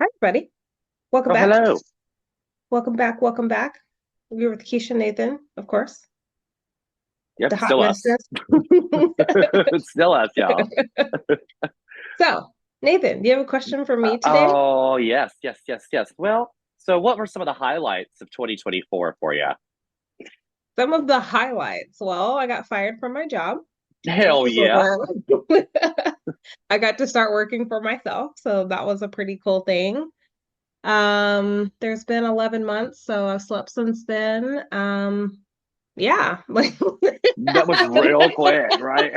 Hi, everybody. Welcome Oh, back. hello. Welcome back. Welcome back. We're with Quiche and Nathan, of course, the Yep, hot still us. messness. It's still us, y'all. So, Nathan, do you have a question for me today? Oh, yes, yes, yes, yes. Well, so what were some of the highlights of 2024 for you? Some of the highlights. Well, I got fired from my job. Hell yeah. I got to start working for myself, so that was a pretty cool thing. There's been 11 months, so I've slept since then. Yeah, like That was real quick, right?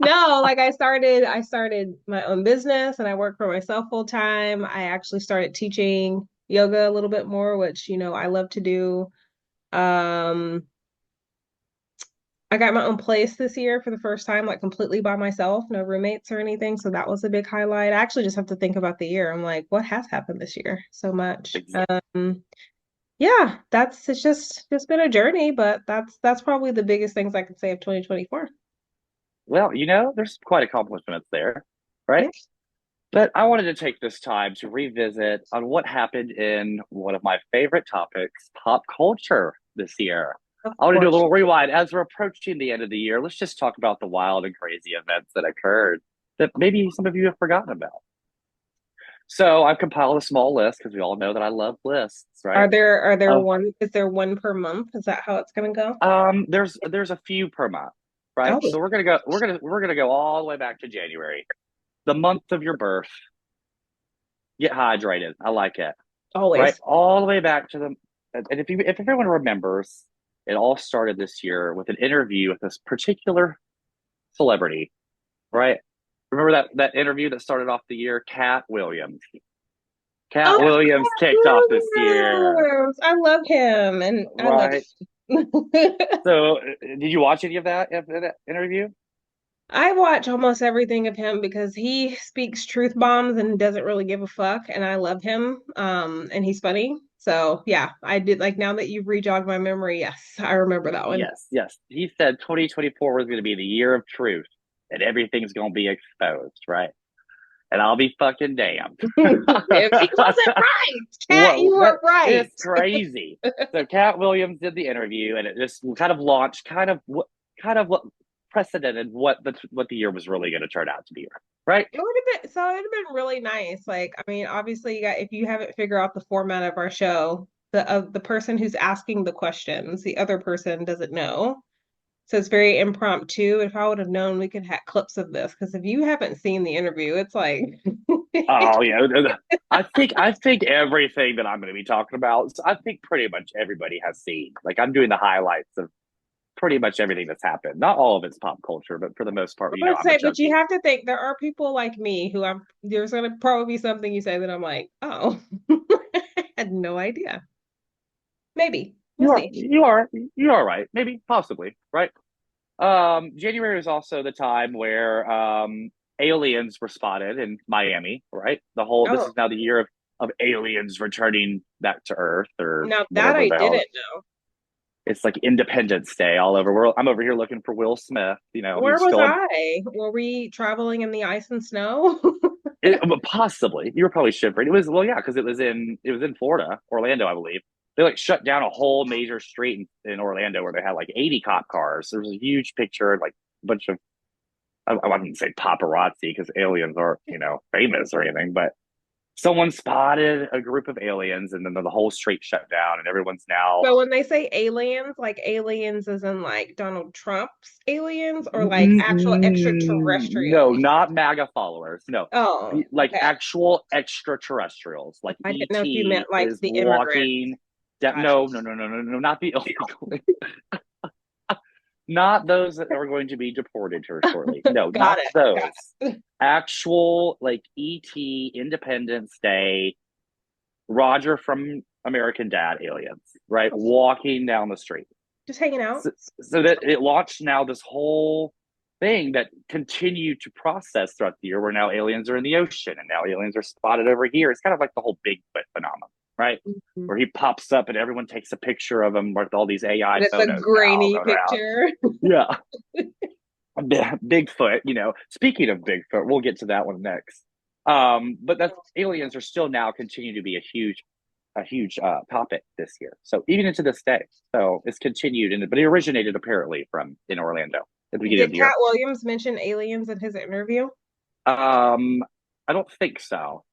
no, like I started my own business and I work for myself full time. I actually started teaching yoga a little bit more, which, I love to do. Um, I got my own place this year for the first time, like completely by myself, no roommates or anything. So that was a big highlight. I actually just have to think about the year. I'm like, what has happened this year? So much. Yeah, it's just been a journey, but that's probably the biggest things I could say of 2024. Well, there's quite accomplishments there, right? Yeah, But I wanted to take this time to revisit on what happened in one of my favorite topics, pop culture this year. of I want to do a course. little rewind. As we're approaching the end of the year, let's just talk about the wild and crazy events that occurred that maybe some of you have forgotten about. So I've compiled a small list because we all know that I love lists, right? Are there Of one, is there one per month? Is that how it's gonna go? there's a few per month, right? Oh, So we're gonna go all the way back to January, the month of your birth. Get hydrated. I like it. Right? always. All the way back to the and if everyone remembers, it all started this year with an interview with this particular celebrity, right? Remember that interview that started off the year? Cat Williams. Cat Oh, Williams kicked off this year, I love him, and I love right? him. So, did you watch any of that interview? I watch almost everything of him because he speaks truth bombs and doesn't really give a fuck, and I love him. And he's funny. So yeah, I did like now that you've rejogged my memory, yes, I remember that one. Yes, yes. He said 2024 was going to be the year of truth, and everything's going to be exposed, right? And I'll be fucking damned. If he wasn't right, Cat, you Whoa, that were right. is crazy. So Cat Williams did the interview, and it just kind of launched, kind of what precedented what the year was really going to turn out to be, right? It would have been so it would have been really nice. Like, I mean, obviously, if you haven't figured out the format of our show, the person who's asking the questions, the other person doesn't know. So it's very impromptu. If I would have known, we could have clips of this. Because if you haven't seen the interview, it's like Oh yeah, I think everything that I'm going to be talking about, I think pretty much everybody has seen. Like I'm doing the highlights of pretty much everything that's happened. Not all of it's pop culture, but for the most part, I would I'm a say, but you junkie. have to think there are people like me who there's gonna probably be something you say that I'm like, oh, I had no idea. Maybe. We'll You are see. you are you are right. Maybe possibly right. January is also the time where aliens were spotted in Miami, right? This Oh, is now the year of aliens returning back to Earth or now that whatever I the hell. didn't know. It's like Independence Day all over. I'm over here looking for Will Smith. Where He's was still in I? Were we traveling in the ice and snow? but possibly. You were probably shivering. It was well, yeah, because it was in Florida, Orlando, I believe. They like shut down a whole major street in Orlando where they had like 80 cop cars. There was a huge picture, like a bunch of I wouldn't say paparazzi because aliens aren't, famous or anything, but someone spotted a group of aliens and then the whole street shut down and everyone's now So when they say aliens, like aliens as in like Donald Trump's aliens or like actual no, extraterrestrials? not MAGA followers. No, Oh, like okay. actual extraterrestrials. Like I didn't know if you meant ET like is the immigrants. walking. Gotcha. No, no, no, no, no, no, not the illegal. Not those that are going to be deported here shortly. No, Got not it. Got those. it. Actual like ET, Independence Day, Roger from American Dad aliens, right? Walking down the street. Just hanging out. So that it launched now this whole thing that continued to process throughout the year where now aliens are in the ocean and now aliens are spotted over here. It's kind of like the whole Bigfoot phenomenon, right? Mhm. Where he pops up and everyone takes a picture of him with all these AI And it's a photos now grainy going around. picture. Yeah. Bigfoot, Speaking of Bigfoot, we'll get to that one next. But that's aliens are still now continue to be a huge topic this year. So even into this day, so it's continued, but it originated apparently from in Orlando at the beginning of Did the Cat year. Williams mention aliens in his interview? Um, I don't think so,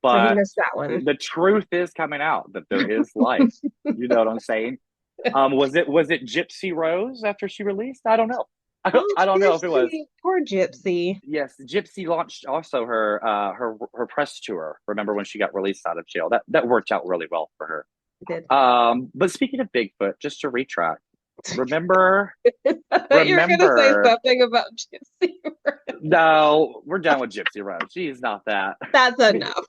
So he but missed that one. the truth is coming out that there is life. You know what I'm saying? Was it Gypsy Rose after she released? I don't know. Oh, I don't know if it was. Gypsy. Poor Gypsy. Yes, Gypsy launched also her press tour. Remember when she got released out of jail? That worked out really well for her. He did. But speaking of Bigfoot, just to retract, remember, I thought you were going to say remember. something about Gypsy. No, we're done with Gypsy Rose. She's not that. That's enough.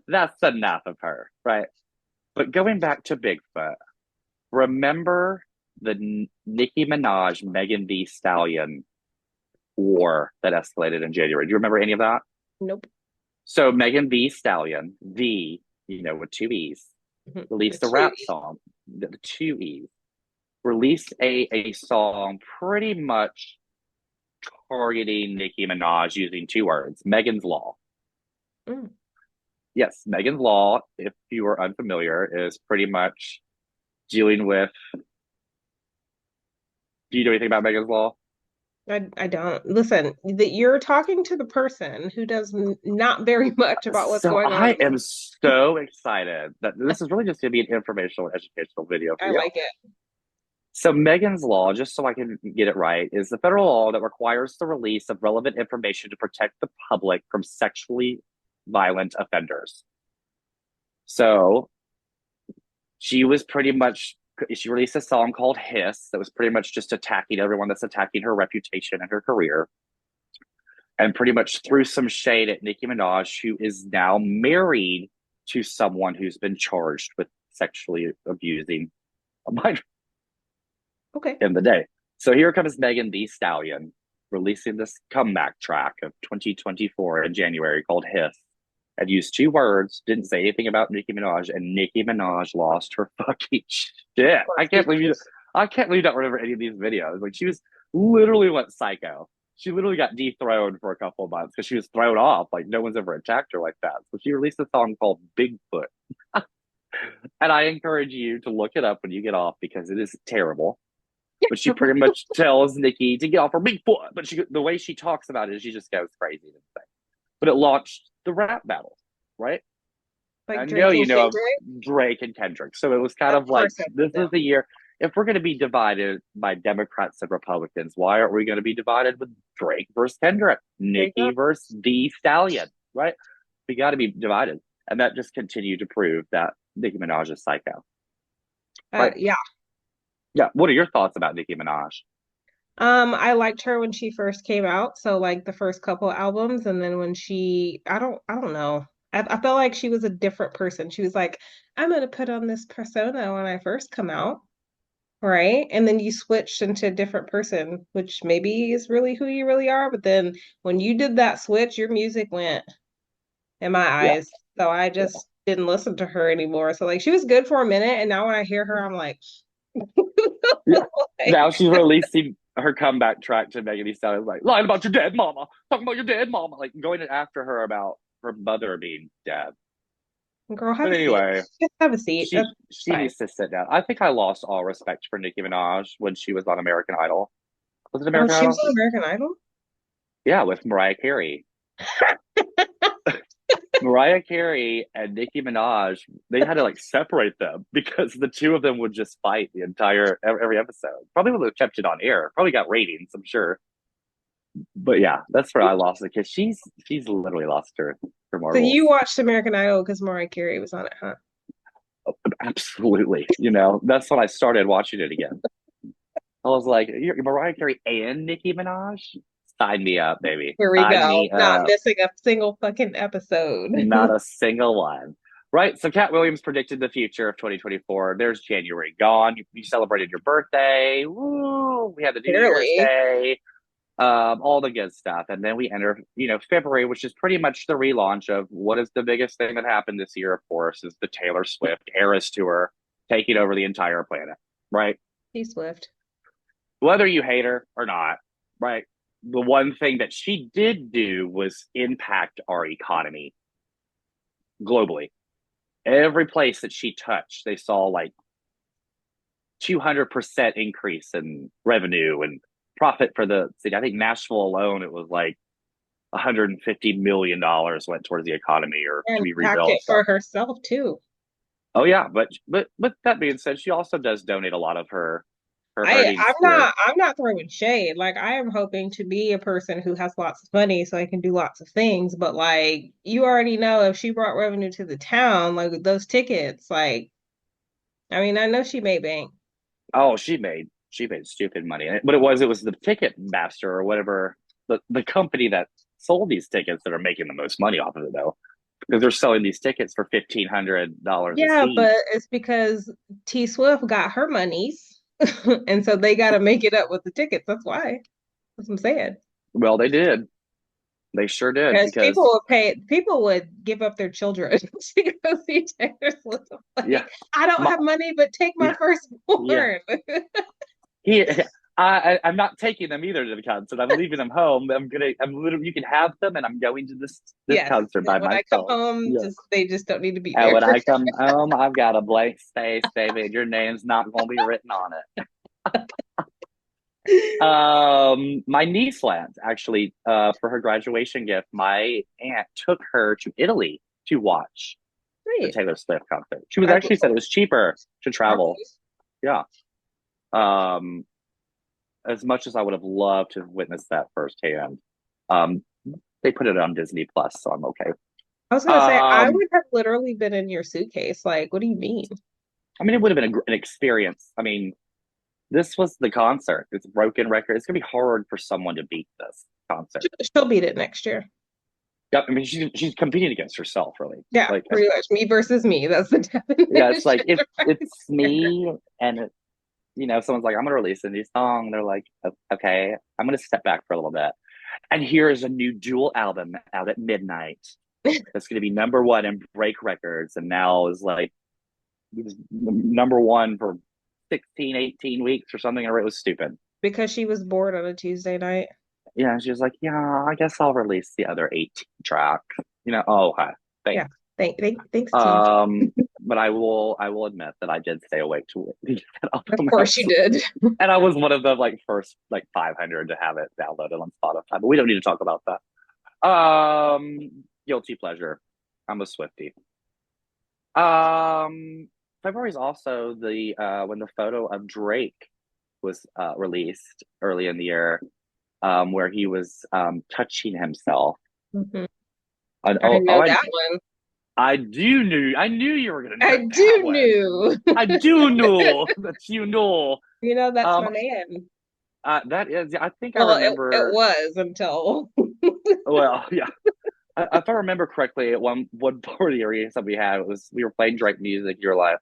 That's enough of her, right? But going back to Bigfoot, remember the Nicki Minaj Megan Thee Stallion war that escalated in January? Do you remember any of that? Nope. So Megan Thee Stallion, with two E's, The released a two. rap song, the two E's, released a song pretty much targeting Nicki Minaj using two words, Megan's Law. Mm. Yes, Megan's Law, if you are unfamiliar, is pretty much dealing with. Do you know anything about Megan's Law? I don't. Listen, that you're talking to the person who does not very much about what's So going on I in the am so excited that this is really just going to be an informational, educational video for I you. like it. So Megan's Law, just so I can get it right, is the federal law that requires the release of relevant information to protect the public from sexually violent offenders. So she was pretty much she released a song called Hiss that was pretty much just attacking everyone that's attacking her reputation and her career, and pretty much threw some shade at Nicki Minaj, who is now married to someone who's been charged with sexually abusing a minor Okay. in the day. So here comes Megan Thee Stallion releasing this comeback track of 2024 in January called Hiss, and used two words, didn't say anything about Nicki Minaj, and Nicki Minaj lost her fucking shit. Of course, because I can't believe you don't remember any of these videos. Like she was literally went psycho. She literally got dethroned for a couple of months because she was thrown off. Like no one's ever attacked her like that. So she released a song called Bigfoot. And I encourage you to look it up when you get off because it is terrible. But she pretty much tells Nicki to get off her Bigfoot. But the way she talks about it, she just goes crazy. But it launched the rap battle, right? I like know Drake you and know of Kendrick. Drake and Kendrick. So it was kind Of of like course I this know is the year. If we're going to be divided by Democrats and Republicans, why aren't we going to be divided with Drake versus Kendrick, them. Nicki versus the Stallion, right? We got to be divided, and that just continued to prove that Nicki Minaj is psycho, right? Yeah. Yeah. What are your thoughts about Nicki Minaj? I liked her when she first came out, so like the first couple albums, and then when I don't know. I felt like she was a different person. She was like, I'm gonna put on this persona when I first come out, right? And then you switched into a different person, which maybe is really who you really are. But then when you did that switch, your music went in my Yeah. eyes. So I Yeah. just didn't listen to her anymore. So like she was good for a minute, and now when I hear her, I'm like, Yeah. Now like she's releasing her comeback track to Megan Thee Stallion, like lying about your dead mama, talking about your dead mama, like going after her about her mother being dead. girl, have But a seat. anyway, Just have a seat. That's she fine. needs to sit down. I think I lost all respect for Nicki Minaj when she was on American Idol. Was it Oh, American she was Idol? on American Idol? Yeah, with Mariah Carey. Mariah Carey and Nicki Minaj, they had to like separate them because the two of them would just fight the entire every episode. Probably would have kept it on air. Probably got ratings, I'm sure. But yeah, that's where I lost it because she's literally lost her So you marbles. watched American Idol because Mariah Carey was on it, huh? Absolutely, that's when I started watching it again. I was like, you're Mariah Carey and Nicki Minaj? Sign me up, baby. Here we Sign go. me Not up. missing a single fucking episode. Not a single one. Right. So Cat Williams predicted the future of 2024. There's January gone. You celebrated your birthday. Woo. We had the New Year's Barely. Day. All the good stuff. And then we enter, February, which is pretty much the relaunch of what is the biggest thing that happened this year, of course, is the Taylor Swift Eras Tour taking over the entire planet. Right. T Swift. Whether you hate her or not, right? the one thing that she did do was impact our economy globally. Every place that she touched, they saw like 200% increase in revenue and profit for the city. I think Nashville alone, it was like $150 million went towards the economy or to And be packed rebuilt. it So, for herself too. oh yeah, but that being said, she also does donate a lot of her I earnings I'm to. not throwing shade. Like I am hoping to be a person who has lots of money so I can do lots of things. But like you already know if she brought revenue to the town, like those tickets, like I mean, I know she made bank. Oh, she made stupid money. But it was the ticket master or whatever the company that sold these tickets that are making the most money off of it though, because they're selling these tickets for $1,500 a Yeah, seat. but it's because T Swift got her monies. And so they gotta make it up with the tickets. That's why. That's what I'm saying. Well, they did. They sure did Because because people would give up their children to go see Taylor Swift. yeah, Like, I don't my, have money, but take my yeah, yeah. firstborn. He, I'm not taking them either to the concert. I'm leaving them home. I'm literally, you can have them, and I'm going to this Yes. concert And by when I come myself. home, Yes. just they just don't need to be And there. when I come home, I've got a blank space, baby. And your name's not going to be written on it. My niece went actually for her graduation gift. My aunt took her to Italy to watch the Great. Taylor Swift concert. She was I, actually said it was cheaper to travel. okay. Yeah. Um, as much as I would have loved to witness that firsthand, um, they put it on Disney Plus, so I'm okay. I was gonna say I Um, would have literally been in your suitcase. Like, what do you mean? I mean, it would have been an experience. I mean, this was the concert. It's a broken record. It's gonna be hard for someone to beat this concert. She'll beat it next year. Yep. I mean, she's competing against herself, really. Yeah, Like, pretty much me versus me. That's the yeah, it's like definition if right it's there. me and someone's like, I'm gonna release a new song. They're like, okay, I'm gonna step back for a little bit. And here is a new dual album out at midnight that's gonna be number one and break records. And now is like number one for 16, 18 weeks or something. Or it was stupid. Because she was bored on a Tuesday night. Yeah, she was like, yeah, I guess I'll release the other 18 tracks. Oh, okay, Yeah. thanks. Thanks, T. Um, but I will admit that I did stay awake to get that Of album out. course you did. And I was one of the like first like 500 to have it downloaded on Spotify. But we don't need to talk about that. Guilty pleasure. I'm a Swiftie. February is also the when the photo of Drake was released early in the year, where he was touching himself. Mhm. And, I oh, know oh, that one. I knew you were gonna I know that do one. knew. I do know that you know. You know, that's Um, my man. that is, I think I Well, it remember. was until Well, yeah, if I remember correctly, at one party area that we had, it was we were playing Drake music. You're like,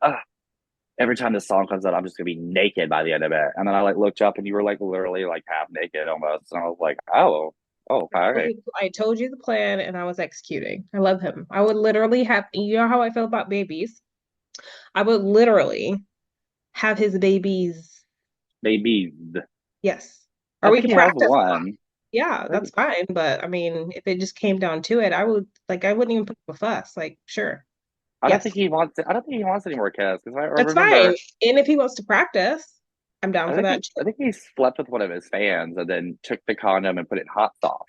every time this song comes out, I'm just gonna be naked by the end of it. And then I like looked up, and you were like literally like half naked almost, and I was like, oh, okay. I told you the plan and I was executing. I love him. I would literally have, you know how I feel about babies? I would literally have his babies. Maybe Yes. Or I we think could he has practice. one. Yeah, I think that's fine. But I mean, if it just came down to it, I would like I wouldn't even put up a fuss. Like, sure. I don't Yes. think he wants. I don't think he wants any more kids because I That's fine. remember. And if he wants to practice, I'm down I for think that he. too. I think he slept with one of his fans and then took the condom and put it in hot sauce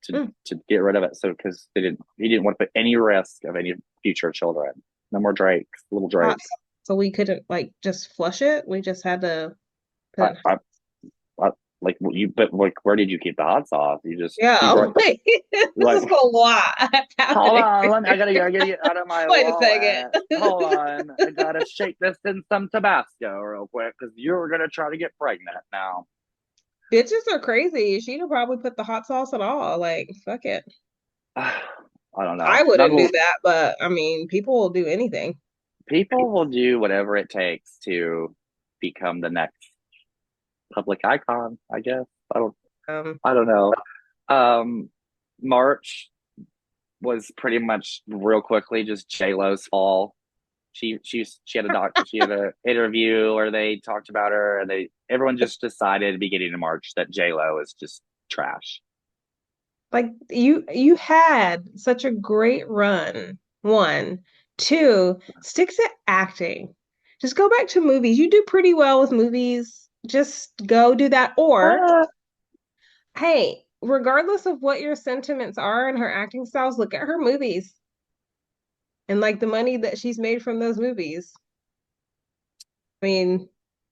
to Mm. to get rid of it. So because he didn't want to put any risk of any future children. No more Drakes, little Hot Drakes. sauce. So we couldn't like just flush it. We just had to put I, it in. I, I like you, but like, where did you keep the hot sauce? You Yeah. brought Wait, this like, is a lot hold happening. on, I gotta get it out of my Wait a second. wallet. Hold on, I gotta shake this in some Tabasco real quick because you're gonna try to get pregnant now. Bitches are crazy. She'd have probably put the hot sauce and all. Like, fuck it. I don't know. I wouldn't do that, but I mean, people will do anything. People will do whatever it takes to become the next public icon, I guess. I don't Um, I don't know. Um, March was pretty much real quickly just J Lo's fall. She had an interview where they talked about her and everyone just decided beginning of March that J Lo is just trash. Like you had such a great run. One, two, stick to acting. Just go back to movies. You do pretty well with movies. Just go do that. Or, Uh, hey, regardless of what your sentiments are and her acting styles, look at her movies and like the money that she's made from those movies. I mean,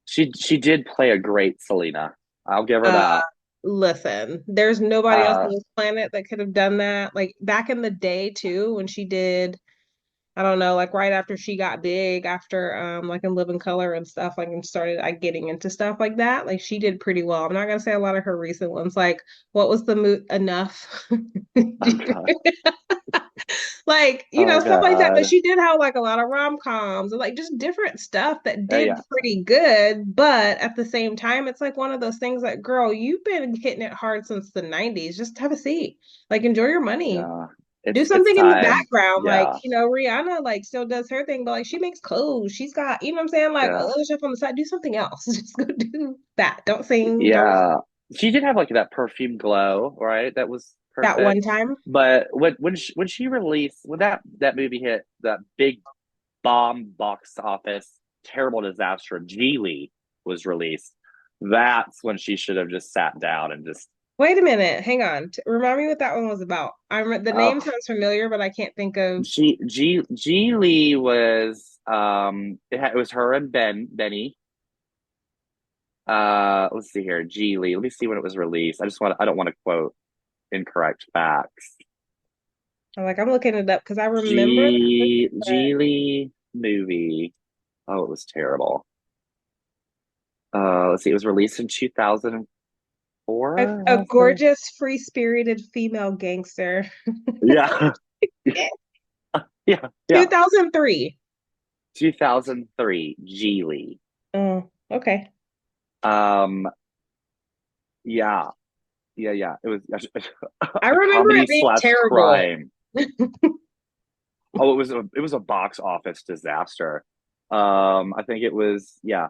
she did play a great Selena. I'll give her uh, that. listen, there's nobody else Uh, on this planet that could have done that. Like back in the day too, when she did I don't know, like right after she got big, after like in Living Color and stuff, like and started like getting into stuff like that. Like she did pretty well. I'm not gonna say a lot of her recent ones. Like what was the mood enough? oh god, Like, oh stuff like that. But god, she did have like a lot of rom-coms and like just different stuff that did yeah, pretty good. But at the same time, it's like one of those things like, girl, you've been hitting it hard since the 90s. Just have a seat. Like enjoy your money. yeah. Do It's something in the time. background, like Yeah, Rihanna, like still does her thing, but like she makes clothes. She's got, what I'm saying, like yeah, other stuff on the side. Do something else. Just go do that. Don't sing. Don't yeah. She did have like that perfume glow, right? That was that one perfect. time. But when she released when that movie hit that big bomb box office terrible disaster of Geely was released, that's when she should have just sat down and just Wait a minute, hang on. Remind me what that one was about. The name oh sounds familiar, but I can't think of. Geely was it was her and Benny. Let's see here. Geely. Let me see when it was released. I don't want to quote incorrect facts. I'm looking it up because I remember that movie, but Geely movie. Oh, it was terrible. Let's see. It was released in 2004, a, I a want to say. gorgeous, free-spirited female gangster. Yeah. Yeah. Yeah. 2003. 2003, Geely. Oh, okay. Um, yeah. Yeah. Yeah. It was I a remember comedy it being slash terrible. crime. Oh, it was a box office disaster. I think it was, yeah,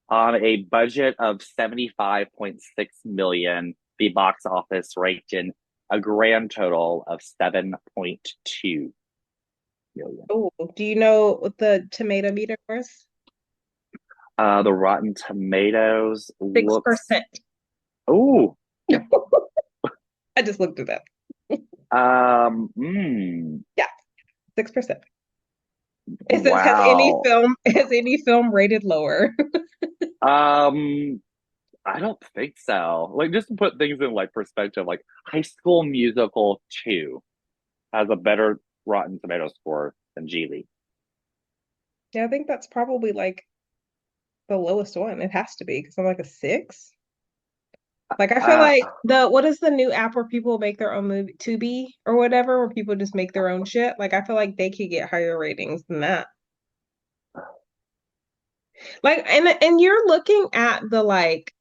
on a budget of 75.6 million, the box office raked in a grand total of 7.2 million. Oh, do you know what the tomato meter was? The Rotten Tomatoes looks, 6%. oh, I just looked it up. mm, Yeah, 6%. It says, wow. has any film rated lower? Um, I don't think so. Like, just to put things in like perspective, like High School Musical 2 has a better Rotten Tomato score than Geely. Yeah, I think that's probably like the lowest one. It has to be because I'm like a six. Like I feel Uh, like what is the new app where people make their own movie, Tubi or whatever, where people just make their own shit? Like I feel like they could get higher ratings than that. Like and you're looking at the like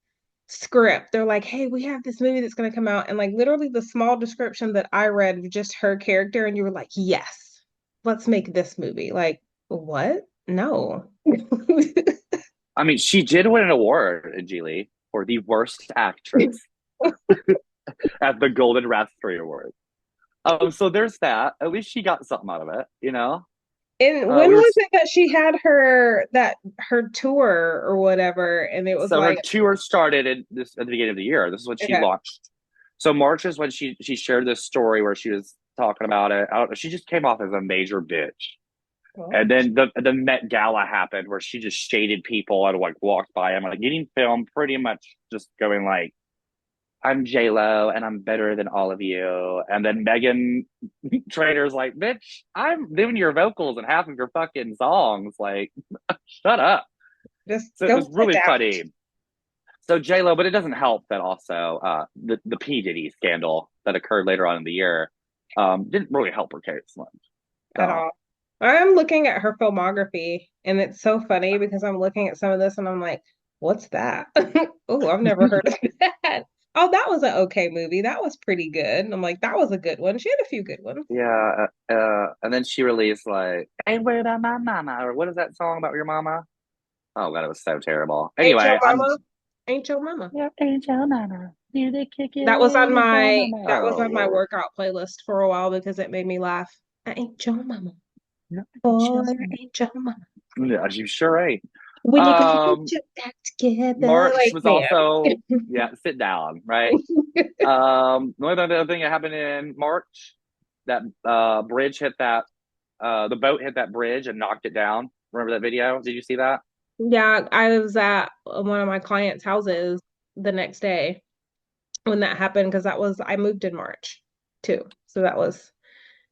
script. They're like, hey, we have this movie that's gonna come out, and like literally the small description that I read of just her character, and you were like, yes, let's make this movie. Like, what? No. I mean, she did win an award in Geely for the worst actress at the Golden Raspberry Award. So there's that. At least she got something out of it, you know. And when We were was it that she had her tour or whatever? And it was so her like, tour started at the beginning of the year. This is when she okay, launched. So March is when she shared this story where she was talking about it. I don't know. She just came off as a major bitch. well, And then the Met Gala happened where she just shaded people and like walked by him, like getting filmed, pretty much just going like, "I'm J Lo and I'm better than all of you." And then Megan Trainor's like, "Bitch, I'm doing your vocals and half of your fucking songs. Like, shut up." just So it go was sit really down. funny. So J Lo, but it doesn't help that also the P Diddy scandal that occurred later on in the year didn't really help her case much. At So all. I'm looking at her filmography, and it's so funny because I'm looking at some of this and I'm like, what's that? Oh, I've never heard of that. Oh, that was an okay movie. That was pretty good. And I'm like, that was a good one. She had a few good ones. yeah, and then she released like "Hey, what about my mama?" or what is that song about your mama? Oh god, it was so terrible. Ain't your Anyway, I'm mama? Ain't your mama? yeah, angel mama. Do they kick it That was on in front my of my? that was Oh on my Lord, workout playlist for a while because it made me laugh. I ain't your mama. no, Boy, I ain't your mama. yeah, you sure ain't. When you gotta get Um, your act together, March like was man. also yeah, sit down, right? The only other thing that happened in March, that bridge hit that the boat hit that bridge and knocked it down. Remember that video? Did you see that? Yeah, I was at one of my clients' houses the next day when that happened because that was I moved in March too. So that was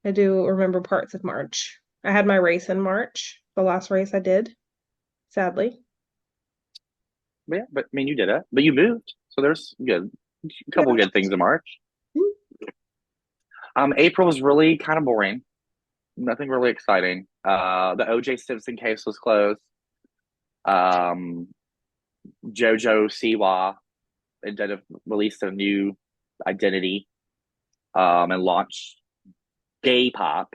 I do remember parts of March. I had my race in March, the last race I did, sadly. But yeah, but I mean, you did it, but you moved, so there's good, a Yeah. couple good things in March. April was really kind of boring. Nothing really exciting. The OJ Simpson case was closed. Um, JoJo Siwa instead of released a new identity and launched gay pop.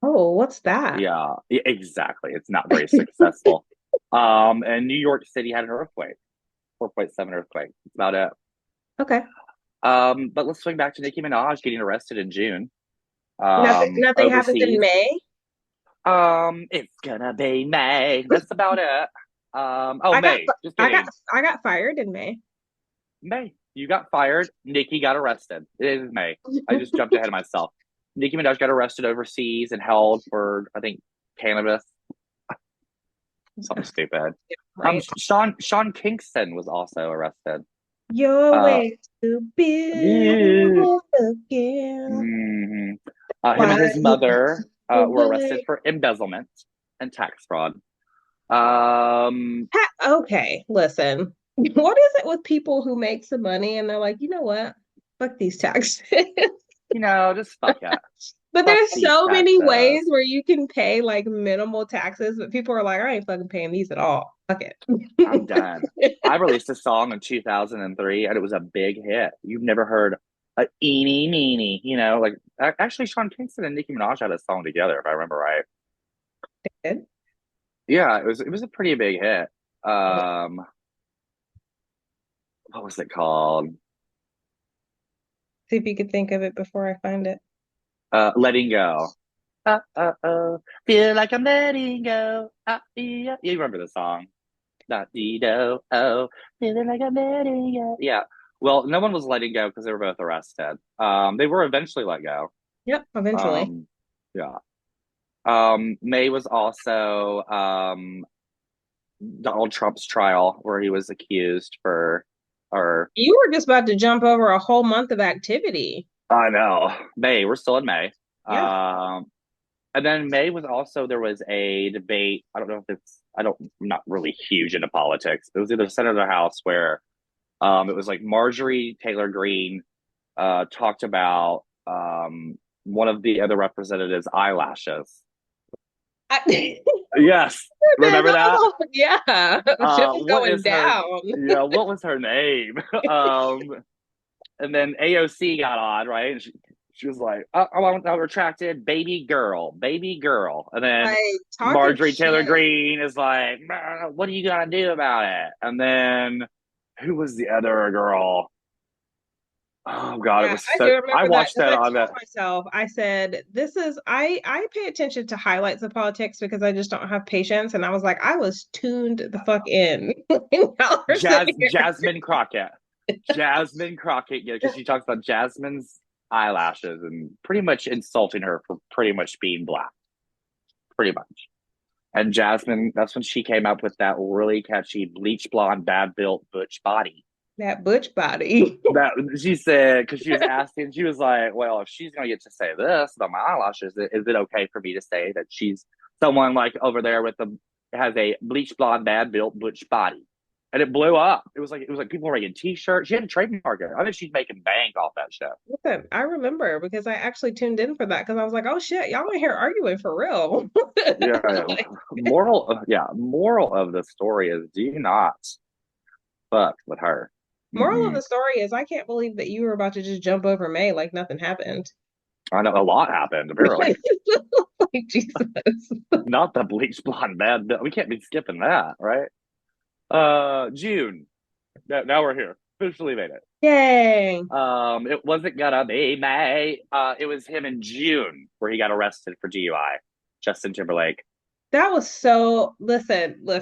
Oh, what's that? Yeah, exactly. It's not very successful. And New York City had an earthquake, 4.7 earthquake. That's about it. Okay. But let's swing back to Nicki Minaj getting arrested in June. Nothing happened in Overseas. May. It's gonna be May. That's about it. Oh, I got May. Just I got kidding. I got fired in May. May. You got fired. Nicki got arrested. It is May. I just jumped ahead of myself. Nicki Minaj got arrested overseas and held for, I think, cannabis. Something stupid. Right. Sean Kingston was also arrested. Your Uh, way to yeah. beautiful again. Mhm. Him and Why his you mother were arrested away? for embezzlement and tax fraud. Um, Okay, listen. What is it with people who make some money and they're like, you know what? Fuck these taxes. just fuck it. But Fuck there's these so many ways taxes. where you can pay like minimal taxes, but people are like, I ain't fucking paying these at all. Fuck I'm it. done. I released a song in 2003 and it was a big hit. You've never heard a eeny meeny, like actually Sean Kingston and Nicki Minaj had a song together, if I remember right. Yeah, it was a pretty big hit. Um, what was it called? See if you could think of it before I find it. Letting Go. Feel like I'm letting go. Yeah. You remember the song? Da dee do oh, feeling like I'm letting go. Yeah. Well, no one was letting go because they were both arrested. They were eventually let go. Yep, eventually. Um, yeah. May was also Donald Trump's trial where he was accused for, or You were just about to jump over a whole month of activity. I know May. We're still in May. Yeah. Um, and then May was also there was a debate. I don't know if it's I'm not really huge into politics. It was either Senate or House where it was like Marjorie Taylor Greene talked about one of the other representatives' eyelashes. I, Yes, remember that? yeah, shit was What going is her? down. Yeah, what was her name? And then AOC got on, right? And she was like, I want that retracted, baby girl. And then Like talking Marjorie Taylor shit. Greene is like, what are you gonna do about it? And then who was the other girl? Oh God, it Yeah, was I do so. I remember that watched because that I on told that. myself, I said, this is I pay attention to highlights of politics because I just don't have patience. And I was like, I was tuned the fuck in. Y'all are sitting here. Jasmine Crockett, yeah, because she talks about Jasmine's eyelashes and pretty much insulting her for pretty much being black, pretty much. And Jasmine, that's when she came up with that really catchy bleach blonde, bad built butch body. That butch body. That she said because she was asking, she was like, "Well, if she's gonna get to say this about my eyelashes, is it okay for me to say that she's someone like over there with the has a bleach blonde, bad built butch body?" And it blew up. It was like people were making T-shirts. She had a trademark it. I think she's making bank off that show. Listen, I remember because I actually tuned in for that because I was like, oh shit, y'all in here arguing for real. Yeah. Like, Moral of the story is do not fuck with her. moral of Mm-mm. the story is I can't believe that you were about to just jump over May like nothing happened. I know a lot happened apparently. Like Jesus. Not the bleach blonde bad. We can't be skipping that, right? June. Now we're here. Officially made it. Yay. It wasn't gonna be May. It was him in June where he got arrested for DUI. Justin Timberlake. That was so, listen. The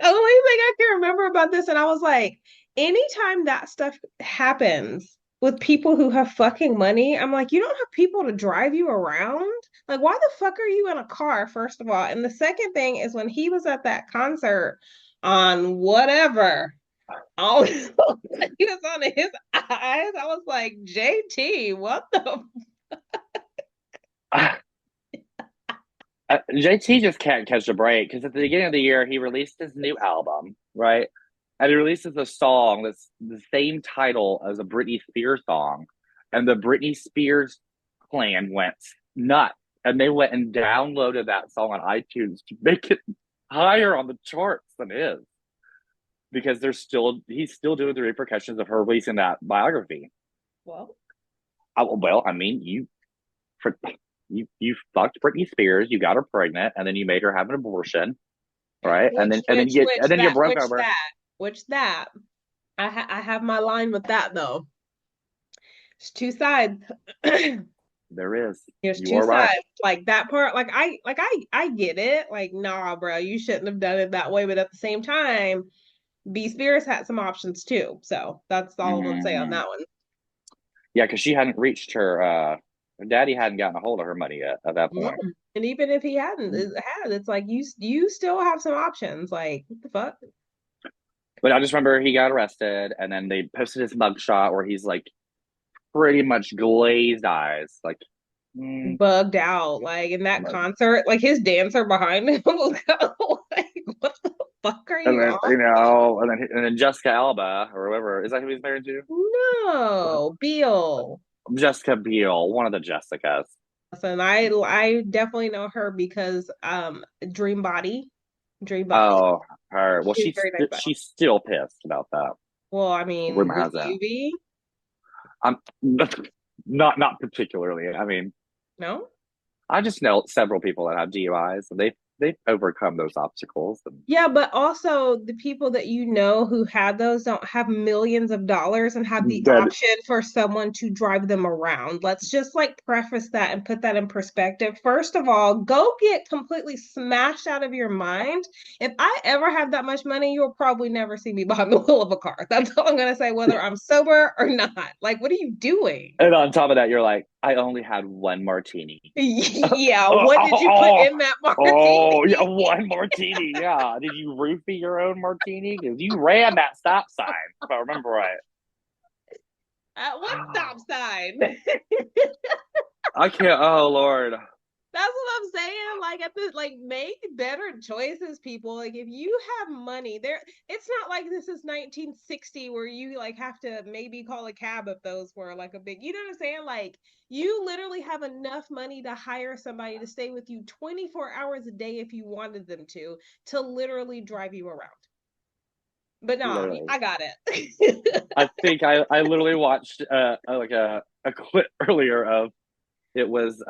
only thing I can remember about this, and I was like, anytime that stuff happens with people who have fucking money, I'm like, you don't have people to drive you around. Like, why the fuck are you in a car, first of all? And the second thing is when he was at that concert on whatever, oh, he was on his eyes. I was like, JT, what the? JT just can't catch a break because at the beginning of the year he released his new album, right? And he releases a song that's the same title as a Britney Spears song, and the Britney Spears clan went nuts, and they went and downloaded that song on iTunes to make it higher on the charts than his because he's still doing the repercussions of her releasing that biography. Well, Well, I mean, you fucked Britney Spears, you got her pregnant, and then you made her have an abortion, right? And which, then and then which, you which and then you that, broke which over. that, which that. I have my line with that though. It's two sides. There is. There's You two are right. sides. Like that part, I get it. Like, nah, bro, you shouldn't have done it that way. But at the same time, B Spears had some options too. So that's all I'm gonna say on Mm-hmm. that one. Yeah, because she hadn't reached her daddy hadn't gotten a hold of her money yet at that No. point. And even if he hadn't it's like you still have some options. Like, what the fuck? But I just remember he got arrested, and then they posted his mugshot where he's like pretty much glazed eyes, like, mm, Bugged out. Like in that concert, like his dancer behind him was like, what the fuck are and you then on? and then Jessica Alba or whoever is that who he's married to? No, Beal. Jessica Biel, one of the Jessicas. And I definitely know her because Dream Body. Dream Body. Oh, her. Well, She's very nice. she's still pissed about that. Well, I mean, Rumor would has it. you be? I'm not particularly. I mean, No? I just know several people that have DUIs, and they've overcome those obstacles. And Yeah, but also the people that you know who had those don't have millions of dollars and have the that option for someone to drive them around. Let's just like preface that and put that in perspective. First of all, go get completely smashed out of your mind. If I ever have that much money, you'll probably never see me behind the wheel of a car. That's all I'm gonna say, whether I'm sober or not. Like, what are you doing? and on top of that, you're like, I only had one martini. Yeah, Oh, what did oh, you put oh, in that oh, yeah, martini? one martini. Yeah. Did you roofie your own martini? Because you ran that stop sign, if I remember right. At what stop sign? I can't. Oh Lord. That's what I'm saying. Like at the like make better choices, people. Like if you have money, there it's not like this is 1960 where you like have to maybe call a cab if those were like a big, you know what I'm saying? Like you literally have enough money to hire somebody to stay with you 24 hours a day if you wanted them to literally drive you around. But nah, Literally. I got it. I think I literally watched like a clip earlier of it was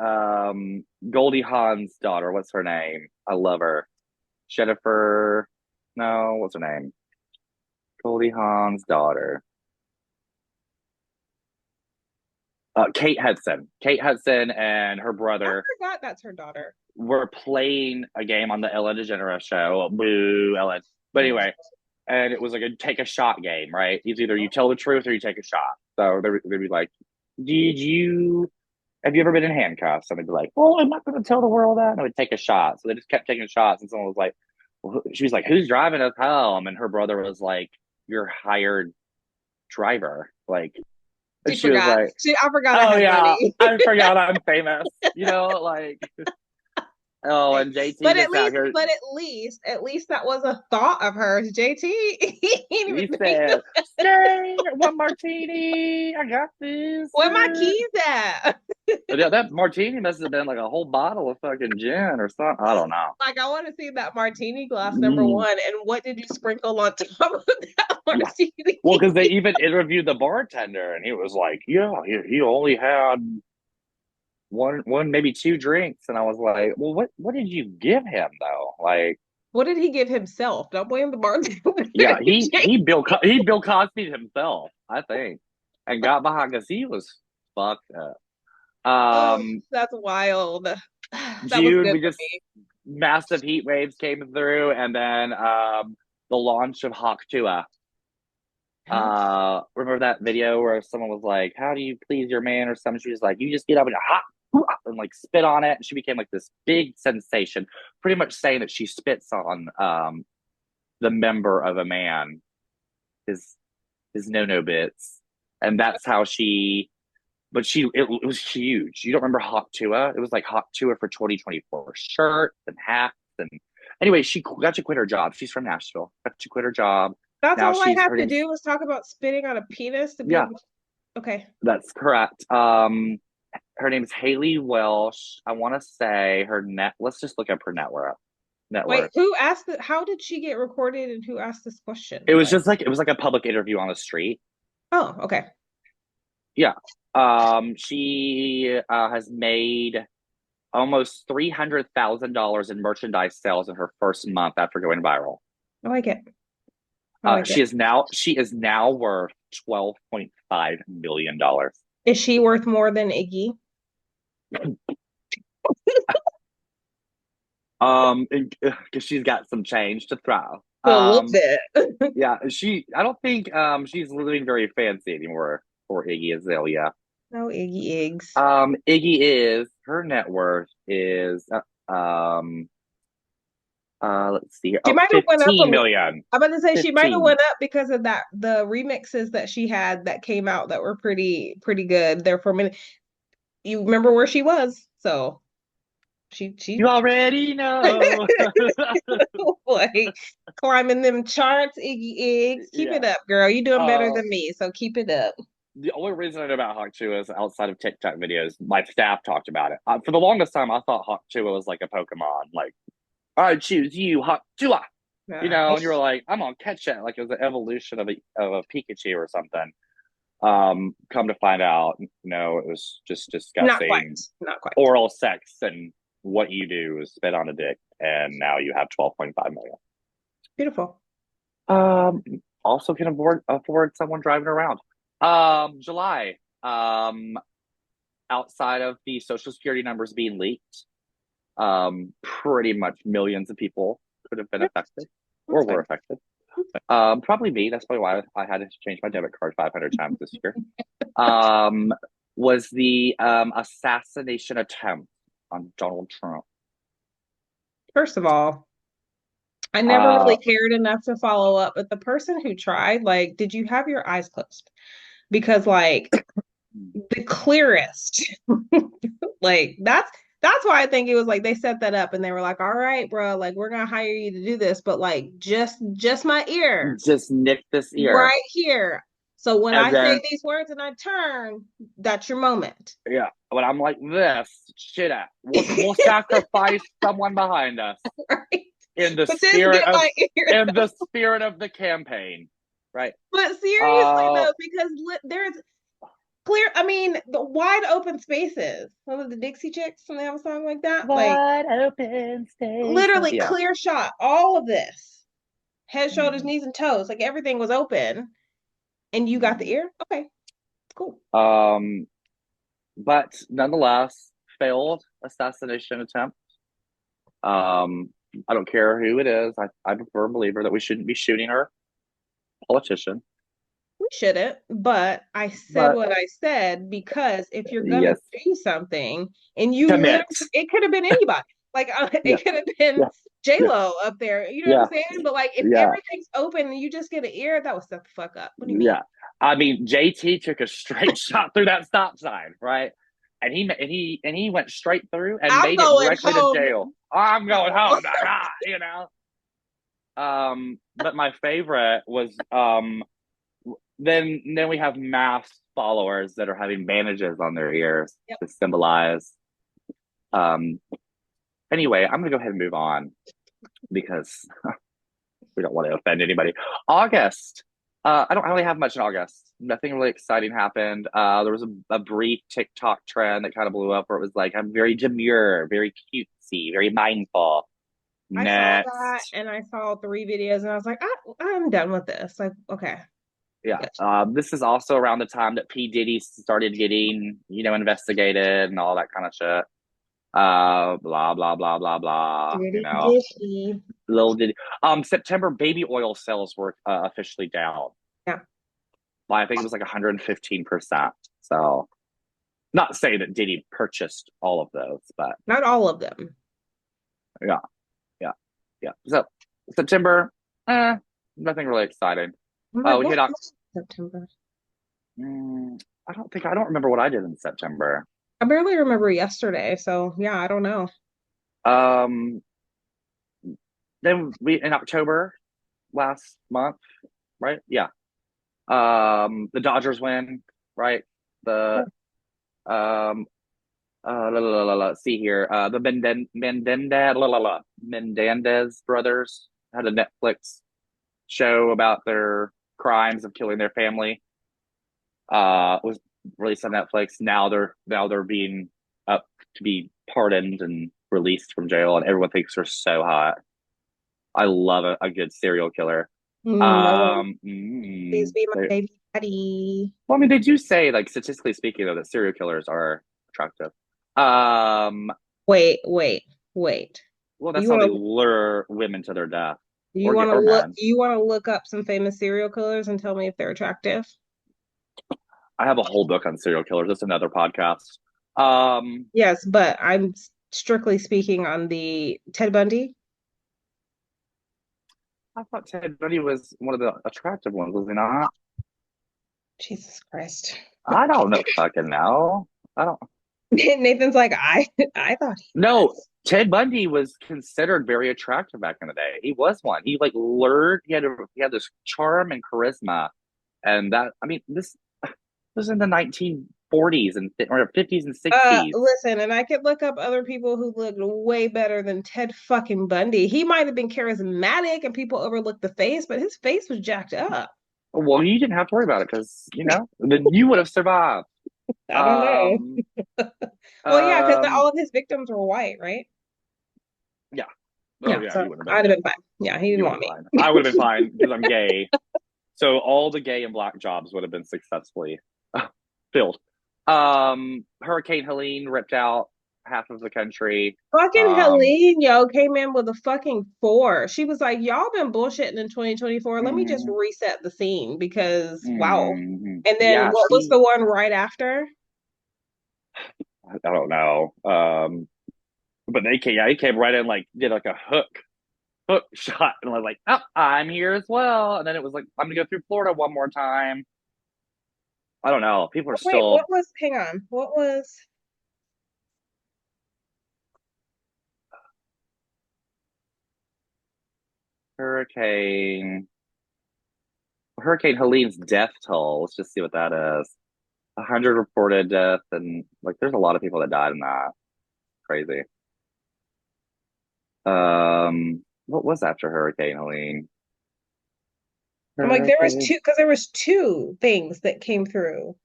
Goldie Hawn's daughter. What's her name? I love her. Jennifer. No, what's her name? Goldie Hawn's daughter. Kate Hudson. Kate Hudson and her I brother forgot that's her daughter. were playing a game on the Ellen DeGeneres show. Boo, Ellen. But anyway, and it was like a take a shot game, right? It's either you tell the truth or you take a shot. So they'd be like, "Did you have you ever been in handcuffs?" And they'd be like, "Well, I'm not going to tell the world that." And I would take a shot. So they just kept taking shots. And someone was like, she was like, "Who's driving us home?" And her brother was like, "Your hired driver." Like, and She she was forgot. like, I forgot I "Oh had yeah, money. I forgot I'm famous." Like, oh, and JT But just out here. at least that was a thought of hers. JT, he ain't He even make no. said, "Stay, one martini. I got this." Where my keys at? But yeah, that martini must have been like a whole bottle of fucking gin or something. I don't know. Like I want to see that martini glass number Mm, one, and what did you sprinkle on top of that yeah. martini? Well, because they even interviewed the bartender, and he was like, "Yeah, he only had one, maybe two drinks." And I was like, "Well, what did you give him though?" Like, What did he give himself? Don't blame the bartender. Yeah, he Bill Cosby himself, I think, and got behind because he was fucked up. Oh, Um, that's wild. That was June, good we for just me. massive heat waves came through, and then the launch of Hawk 2A. How? Remember that video where someone was like, "How do you please your man?" or something? She was like, "You just get up and hot." And like spit on it, and she became like this big sensation, pretty much saying that she spits on the member of a man, his no bits, and that's how she. But it was huge. You don't remember Hawk Tua? It was like Hawk Tua for 2024 shirts and hats and anyway, she got to quit her job. She's from Nashville. Got to quit her job. That's Now all I have her to name's do is talk about spitting on a penis to be yeah, able to. Okay. that's correct. Her name's Haley Welsh. I want to say her net. Let's just look up her net worth. Net Wait, worth. who asked it? How did she get recorded and who asked this question? It was Like, just like it was like a public interview on the street. oh, okay. Yeah. She has made almost $300,000 in merchandise sales in her first month after going viral. I like it. I like it. She is now worth $12.5 million. Is she worth more than Iggy? Because she's got some change to throw. A little bit. Yeah, I don't think she's living very fancy anymore for Iggy Azalea. No Iggy Iggs. Iggy is her net worth is let's see here. She Oh, might have went up 15 million. I'm about to say she might have 15. went up because of that the remixes that she had that came out that were pretty good there for a minute. You remember where she was, so she You already know. like climbing them charts, Iggy Iggs. Keep Yeah. it up, girl. You doing better Uh, than me, so keep it up. the only reason I know about Hawk Chua is outside of TikTok videos. My staff talked about it. For the longest time, I thought Hawk Chua was like a Pokemon. Like, I choose you, Hawk Chua. I And you were like, I'm gonna catch it. Like it was an evolution of a Pikachu or something. Come to find out, no, it was just not quite, discussing not quite. oral sex and what you do is spit on a dick, and now you have 12.5 million. Beautiful. Um, Also can afford someone driving around. July. Outside of the social security numbers being leaked, pretty much millions of people could have been Yep, affected or that's were fine. affected. Probably me. That's probably why I had to change my debit card 500 times this year. Was the assassination attempt on Donald Trump. First of all, I never really Uh, cared enough to follow up, but the person who tried, like, did you have your eyes closed? Because like the clearest, like that's why I think it was like they set that up and they were like, all right, bro, like we're gonna hire you to do this, but like just my ear just nicked this ear, right here. So when and I say then these words and I turn, that's your moment. yeah, when I'm like this, shit, we'll sacrifice someone behind us Right? in the But then spirit get of my ear. the campaign, right? But seriously Uh, though, because there's clear, I mean, the wide open spaces. One of the Dixie Chicks, when they have a song like that, like Wide open spaces. literally Yeah. clear shot, all of this, head, shoulders, knees, and toes, like everything was open, and you got the ear. Okay, cool. Um, but nonetheless, failed assassination attempt. Um, I don't care who it is. I'm a firm believer that we shouldn't be shooting our politician. We shouldn't, but I said But what I said because if you're gonna yes, do something, and you literally, commit. it could have been anybody. Like Yeah, it could have been yeah, J yeah, Lo up there. You know what I'm yeah, saying? But like if yeah, everything's open and you just get an ear, that was set the fuck up. What do you mean? yeah. I mean, JT took a straight shot through that stop sign, right? And he went straight through and I'm made it going directly to home. jail. I'm going home, you know. But my favorite was then we have mass followers that are having bandages on their ears Yep. to symbolize. Um, anyway, I'm gonna go ahead and move on because we don't want to offend anybody. August. I don't really have much in August. Nothing really exciting happened. There was a brief TikTok trend that kind of blew up where it was like, I'm very demure, very cutesy, very mindful. I saw that Next. and I saw 3 videos and I was like, I'm done with this. Like, okay, Yeah. good. This is also around the time that P. Diddy started getting, investigated and all that kind of shit. Blah, blah, blah, blah, blah. Diddy, You know, Diddy. little did September baby oil sales were officially down. Yeah, I think it was like 115%. So, not saying that Diddy purchased all of those, but not all of them. yeah, yeah, yeah. So, September, nothing really exciting. I'm like, We what hit was September? I don't remember what I did in September. I barely remember yesterday, so yeah, I don't know. Um, then we in October last month, right? Yeah. The Dodgers win, right? The um let's see here. The Mendendez brothers had a Netflix show about their crimes of killing their family. Was released on Netflix. Now they're being up to be pardoned and released from jail, and everyone thinks they're so hot. I love a good serial killer. No one. Please be my They, baby daddy. well, I mean, they do say, like, statistically speaking, though, that serial killers are attractive. Um, Wait, wait, wait. well, that's You how they want to lure women to their death, or men. you want to look up some famous serial killers and tell me if they're attractive? I have a whole book on serial killers. That's another podcast. Um, Yes, but I'm strictly speaking on the Ted Bundy. I thought Ted Bundy was one of the attractive ones, was he not? Jesus Christ. I don't know, fucking know. I don't. Nathan's like, I thought he No, was. Ted Bundy was considered very attractive back in the day. He was one. He like lured. He had this charm and charisma, and that I mean this was in the 1940s and or 50s and 60s. Listen, and I could look up other people who looked way better than Ted fucking Bundy. He might have been charismatic and people overlooked the face, but his face was jacked up. Well, you didn't have to worry about it because then you would have survived. I don't know. Um, Well, yeah, because um, all of his victims were white, right? yeah. Oh Yeah, yeah, so you would have I'd been. have been fine. Yeah, he You didn't would have want been me. fine. I would have been fine because I'm gay. So all the gay and black jobs would have been successfully filled. Hurricane Helene ripped out half of the country. Fucking Um, Helene, yo, came in with a fucking 4. She was like, y'all been bullshitting in 2024. Let me just mm, reset the scene because wow. And then yeah, what was the one right after? I don't know. But they came right in, like, did like a hook shot, and was like, oh, I'm here as well. And then it was like, I'm gonna go through Florida one more time. I don't know. People are Wait, still hang on. What was Hurricane Hurricane Helene's death toll. Let's just see what that is. 100 reported deaths, and like, there's a lot of people that died in that. Crazy. What was after Hurricane Helene? I'm like, there was Hurricane. two because there was two things that came through.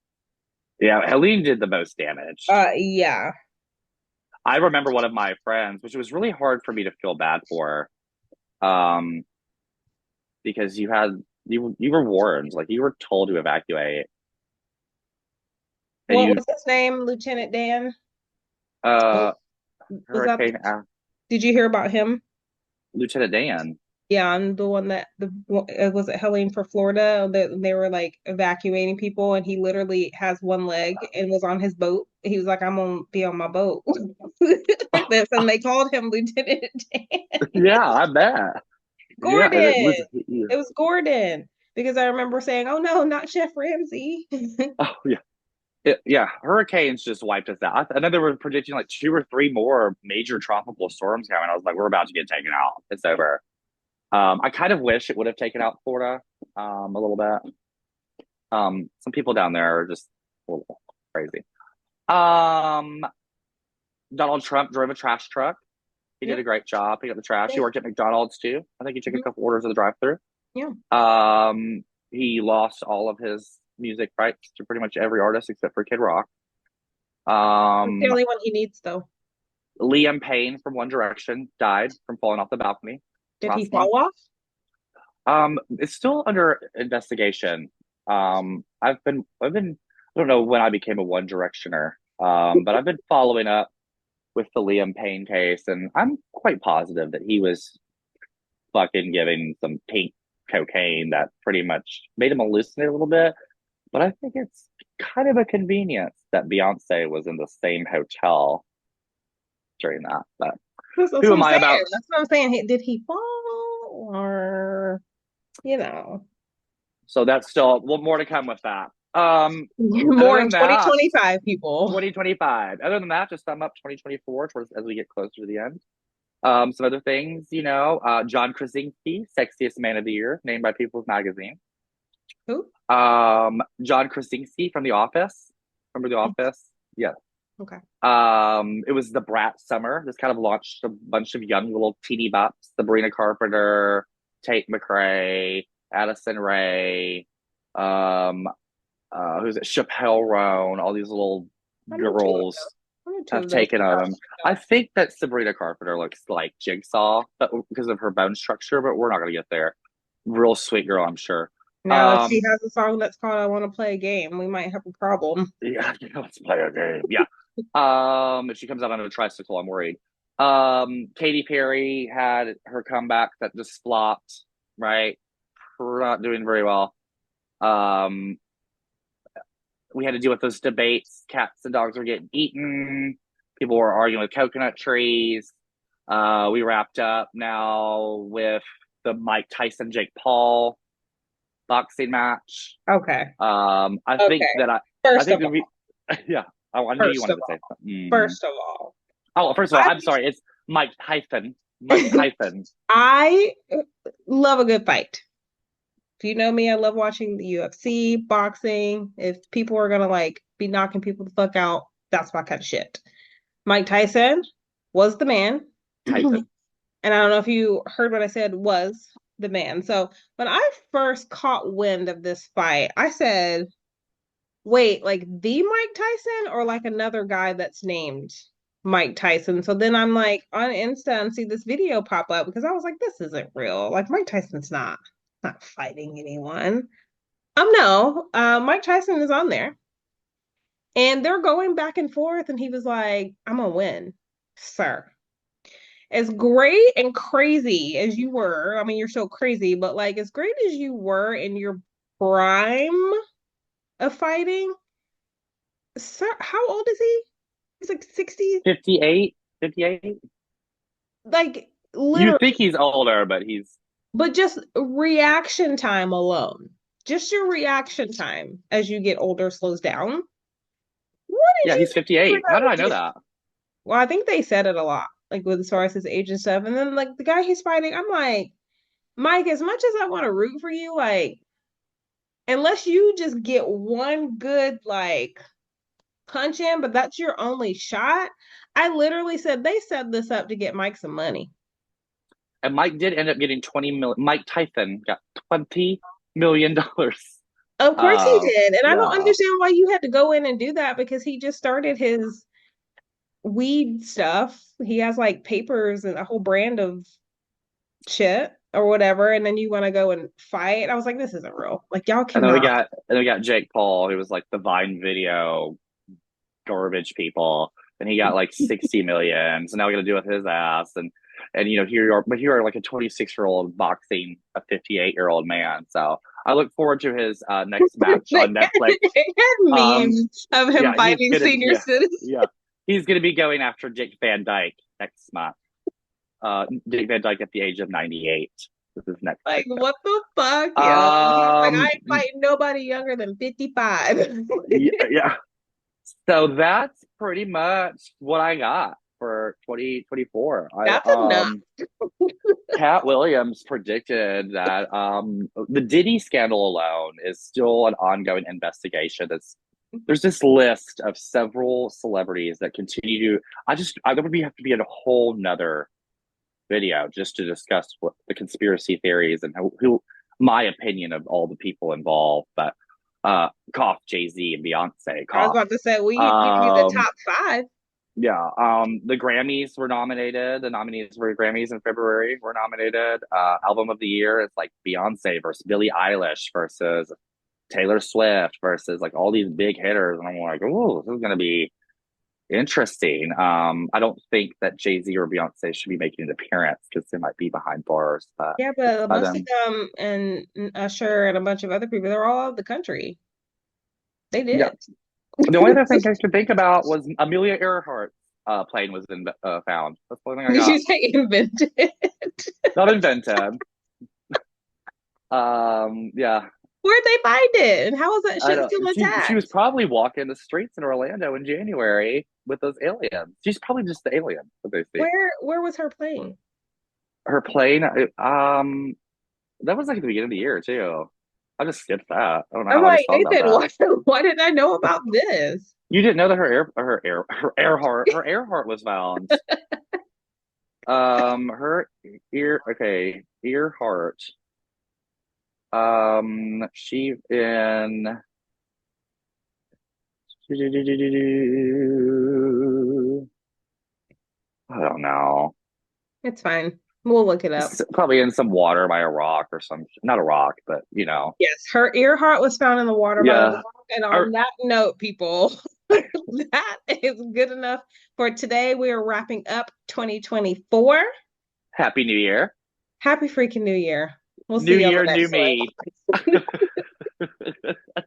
Yeah, Helene did the most damage. Yeah. I remember one of my friends, which was really hard for me to feel bad for, um, because you were warned, like you were told to evacuate, and What you was his name? Lieutenant Dan? uh Was that Hurricane did you hear about him? Lieutenant Dan. Yeah, I'm the one that was it Helene for Florida that they were like evacuating people and he literally has one leg and was on his boat. He was like, I'm gonna be on my boat. This and they called him Lieutenant Dan. Yeah, I bet. Yeah, and it Gordon. was. It was Gordon. Because I remember saying, oh no, not Chef Ramsay. Oh yeah. Yeah, hurricanes just wiped us out. I know they were predicting like two or three more major tropical storms coming. I was like, we're about to get taken out. It's over. I kind of wish it would have taken out Florida a little bit. Some people down there are just a little crazy. Um, Donald Trump drove a trash truck. He Yeah, did a great job picking up the trash. He worked at McDonald's too. I think he took a mhm, couple orders of the drive-through. yeah. He lost all of his music rights to pretty much every artist except for Kid Rock. That's the Um, only one he needs though. Liam Payne from One Direction died from falling off the balcony Did he last month. fall off? It's still under investigation. I don't know when I became a One Directioner, but I've been following up with the Liam Payne case, and I'm quite positive that he was fucking giving some pink cocaine that pretty much made him hallucinate a little bit. But I think it's kind of a convenience that Beyonce was in the same hotel during that. But That's who what am I'm I saying. about? That's what I'm saying. Did he fall or, you know, So that's still well, more to come with that. Other more in than that, 2025, people? 2025. Other than that, just sum up 2024 towards as we get closer to the end. Some other things, John Krasinski, sexiest man of the year, named by People's Magazine. Who? John Krasinski from The Office. Remember The Office? Yeah. Okay. It was the Brat Summer. This kind of launched a bunch of young little teeny bops. Sabrina Carpenter, Tate McRae, Addison Rae, um, who's it? Chappelle Roan. All these little I know two of girls those. I know two have of those. taken on them. I think that Sabrina Carpenter looks like Jigsaw but, because of her bone structure, but we're not going to get there. Real sweet girl, I'm sure. Now, if she Um, has a song that's called "I Want to Play a Game," we might have a problem. yeah, let's play a game. Yeah. If she comes out on a tricycle, I'm worried. Katy Perry had her comeback that just flopped, right? We're not doing very well. Um, we had to deal with those debates. Cats and dogs were getting eaten. People were arguing with coconut trees. We wrapped up now with the Mike Tyson Jake Paul boxing match. Okay. I think Okay. that I First think of that all, we, yeah. Oh, I knew you first wanted of to say all, something. Mm. first of all, Oh, first of all, I I'm sorry. It's Mike Hyphen. Mike Hyphen. I love a good fight. If you know me, I love watching the UFC, boxing. If people are gonna like be knocking people the fuck out, that's my kind of shit. Mike Tyson was the man. Tyson. And I don't know if you heard what I said was the man. So when I first caught wind of this fight, I said, wait, like the Mike Tyson or like another guy that's named Mike Tyson? So then I'm like on Insta and see this video pop up because I was like, this isn't real. Like Mike Tyson's not fighting anyone. No, Mike Tyson is on there and they're going back and forth. And he was like, I'm gonna win, sir. As great and crazy as you were, I mean, you're still crazy, but like as great as you were in your prime of fighting, sir, how old is he? He's like 60, 58. 58. like You literally, think he's older, but he's but just reaction time alone, just your reaction time as you get older slows down. What did yeah, you he's think you were 58. How did gonna I know do? that? Well, I think they said it a lot, like with as far as his age and stuff. And then like the guy he's fighting, I'm like, Mike, as much as I want to root for you, like unless you just get one good like punch in, but that's your only shot. I literally said they set this up to get Mike some money. And Mike did end up getting 20 million. Mike Tyson got $20 million. Of course he did. And I don't Yeah. understand why you had to go in and do that because he just started his weed stuff. He has like papers and a whole brand of shit or whatever. And then you want to go and fight. I was like, this isn't real. Like, y'all cannot. And then we got Jake Paul, who was like the Vine video garbage people, and he got like 60 million. So now we got to deal with his ass, and here you are, but here are like a 26-year-old boxing a 58-year-old man. So I look forward to his next match They on Netflix. had Um, memes of him yeah, fighting senior citizens. yeah, he's gonna be going after Dick Van Dyke next month. Dick Van Dyke at the age of 98. This is next Like, fight. what the fuck, yo? He's like, I Um, ain't fighting nobody younger than 55. yeah, yeah. So that's pretty much what I got for 2024. That's enough. Cat Williams predicted that the Diddy scandal alone is still an ongoing investigation. There's this list of several celebrities that continue to. I think we have to be in a whole nother video just to discuss what the conspiracy theories and who my opinion of all the people involved. But cough Jay-Z and Beyonce I was cough. about to say, we give you the Um, top five. Yeah. The Grammys were nominated. The nominees for Grammys in February were nominated. Album of the year is like Beyonce versus Billie Eilish versus Taylor Swift versus like all these big hitters. And I'm like, oh, this is gonna be interesting. I don't think that Jay-Z or Beyonce should be making an appearance because they might be behind bars, but Yeah, but let most of them. them and Usher and a bunch of other people, they're all out of the country. They Yeah. did. The only other thing I could think about was Amelia Earhart's plane was found. That's the only thing I Did you got. say invented? Not invented. Yeah, Where'd they find it? And how is that I shit don't. still She was intact? probably walking the streets in Orlando in January with those aliens. She's probably just the alien that they see. Where was her plane? Her plane, that was like at the beginning of the year too. I just skipped that. I don't know I'm how I just like, thought about Nathan, that. why didn't I know about this? You didn't know that her Earhart was found. Her Earhart. She in. I don't know. It's fine. We'll look it up. Probably in some water by a rock or some, not a rock, but you know. Yes, her ear heart was found in the water by the Yeah. rock. And on Or, that note, people, that is good enough for today. We are wrapping up 2024. Happy New Year. Happy freaking New Year. We'll New see you on the Year, new next me. one.